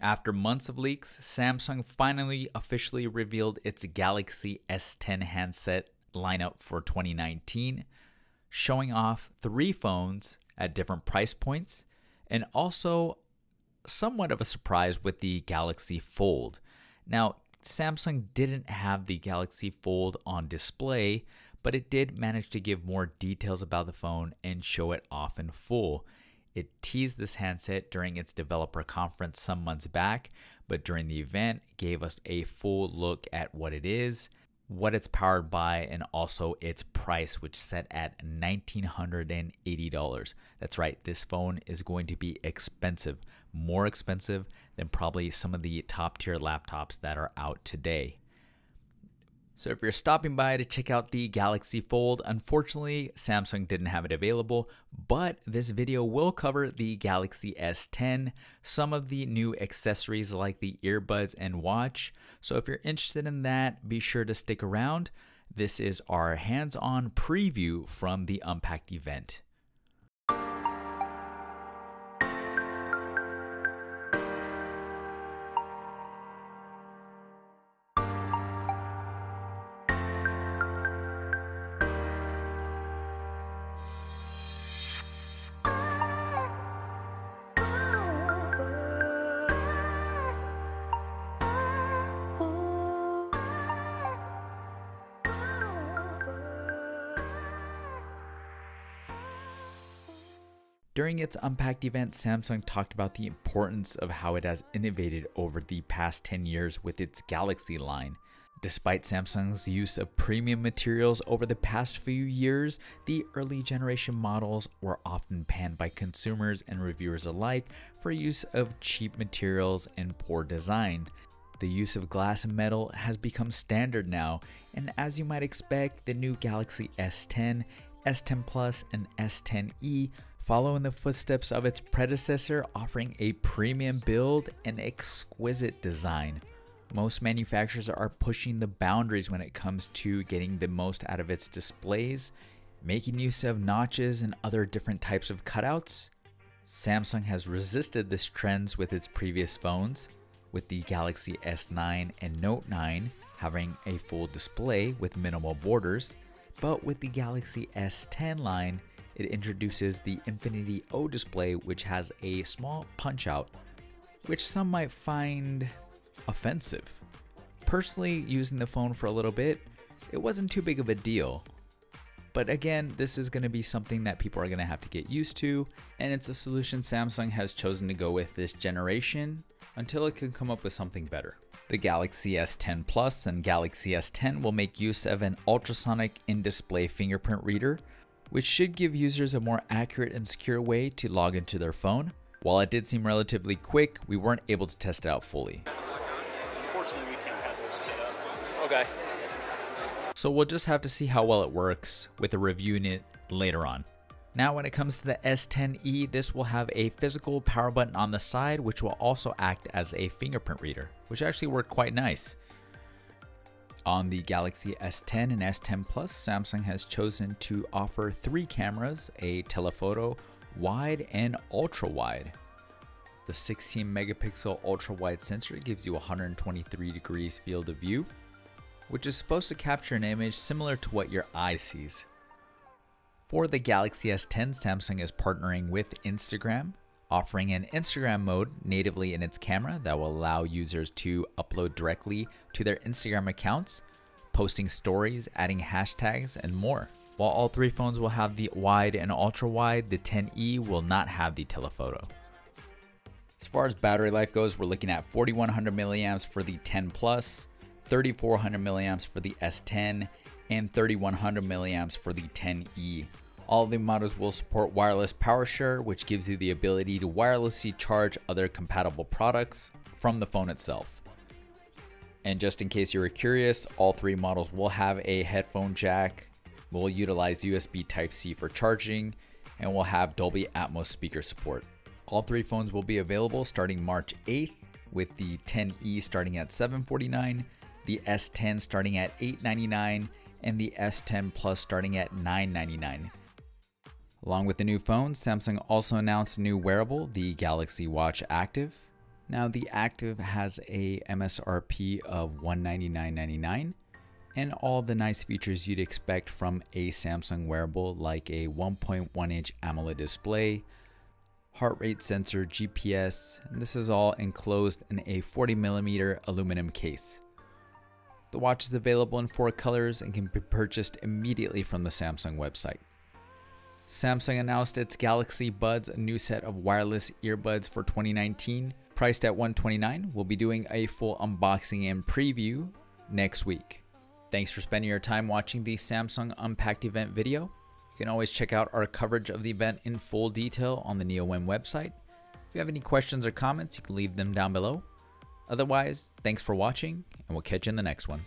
After months of leaks, Samsung finally officially revealed its Galaxy S10 handset lineup for 2019, showing off 3 phones at different price points, and also somewhat of a surprise with the Galaxy Fold. Now, Samsung didn't have the Galaxy Fold on display, but it did manage to give more details about the phone and show it off in full. It teased this handset during its developer conference some months back, but during the event gave us a full look at what it is, what it's powered by, and also its price, which is set at $1,980. That's right, this phone is going to be expensive, more expensive than probably some of the top tier laptops that are out today. So if you're stopping by to check out the Galaxy Fold, unfortunately Samsung didn't have it available, but this video will cover the Galaxy S10, some of the new accessories like the earbuds and watch. So if you're interested in that, be sure to stick around. This is our hands-on preview from the Unpacked event. During its Unpacked event, Samsung talked about the importance of how it has innovated over the past 10 years with its Galaxy line. Despite Samsung's use of premium materials over the past few years, the early generation models were often panned by consumers and reviewers alike for use of cheap materials and poor design. The use of glass and metal has become standard now, and as you might expect, the new Galaxy S10, S10 Plus, and S10e follow in the footsteps of its predecessor, offering a premium build and exquisite design. Most manufacturers are pushing the boundaries when it comes to getting the most out of its displays, making use of notches and other different types of cutouts. Samsung has resisted this trend with its previous phones, with the Galaxy S9 and Note 9 having a full display with minimal borders, but with the Galaxy S10 line, it introduces the Infinity O display, which has a small punch out, which some might find offensive. Personally, using the phone for a little bit, it wasn't too big of a deal. But again, this is going to be something that people are going to have to get used to, and it's a solution Samsung has chosen to go with this generation until it can come up with something better. The Galaxy S10 Plus and Galaxy S10 will make use of an ultrasonic in-display fingerprint reader, which should give users a more accurate and secure way to log into their phone. While it did seem relatively quick, we weren't able to test it out fully. Unfortunately, we can't have those set up. Okay. So we'll just have to see how well it works with a review in it later on. Now when it comes to the S10e, this will have a physical power button on the side, which will also act as a fingerprint reader, which actually worked quite nice. On the Galaxy S10 and S10 Plus, Samsung has chosen to offer 3 cameras, a telephoto, wide, and ultra wide. The 16 megapixel ultra wide sensor gives you 123 degrees field of view, which is supposed to capture an image similar to what your eye sees. For the Galaxy S10, Samsung is partnering with Instagram, offering an Instagram mode natively in its camera that will allow users to upload directly to their Instagram accounts, posting stories, adding hashtags, and more. While all 3 phones will have the wide and ultra wide, the 10e will not have the telephoto. As far as battery life goes, we're looking at 4100 milliamps for the 10 Plus, 3400 milliamps for the S10, and 3100 milliamps for the 10e. All of the models will support wireless power share, which gives you the ability to wirelessly charge other compatible products from the phone itself. And just in case you were curious, all 3 models will have a headphone jack, will utilize USB Type-C for charging, and will have Dolby Atmos speaker support. All 3 phones will be available starting March 8th, with the 10e starting at $749, the S10 starting at $899, and the S10 Plus starting at $999. Along with the new phone, Samsung also announced a new wearable, the Galaxy Watch Active. Now the Active has a MSRP of $199.99 and all the nice features you'd expect from a Samsung wearable, like a 1.1-inch AMOLED display, heart rate sensor, GPS, and this is all enclosed in a 40mm aluminum case. The watch is available in 4 colors and can be purchased immediately from the Samsung website. Samsung announced its Galaxy Buds, a new set of wireless earbuds for 2019, priced at $129. We'll be doing a full unboxing and preview next week. Thanks for spending your time watching the Samsung Unpacked event video. You can always check out our coverage of the event in full detail on the NeoWin website. If you have any questions or comments, you can leave them down below. Otherwise, thanks for watching, and we'll catch you in the next one.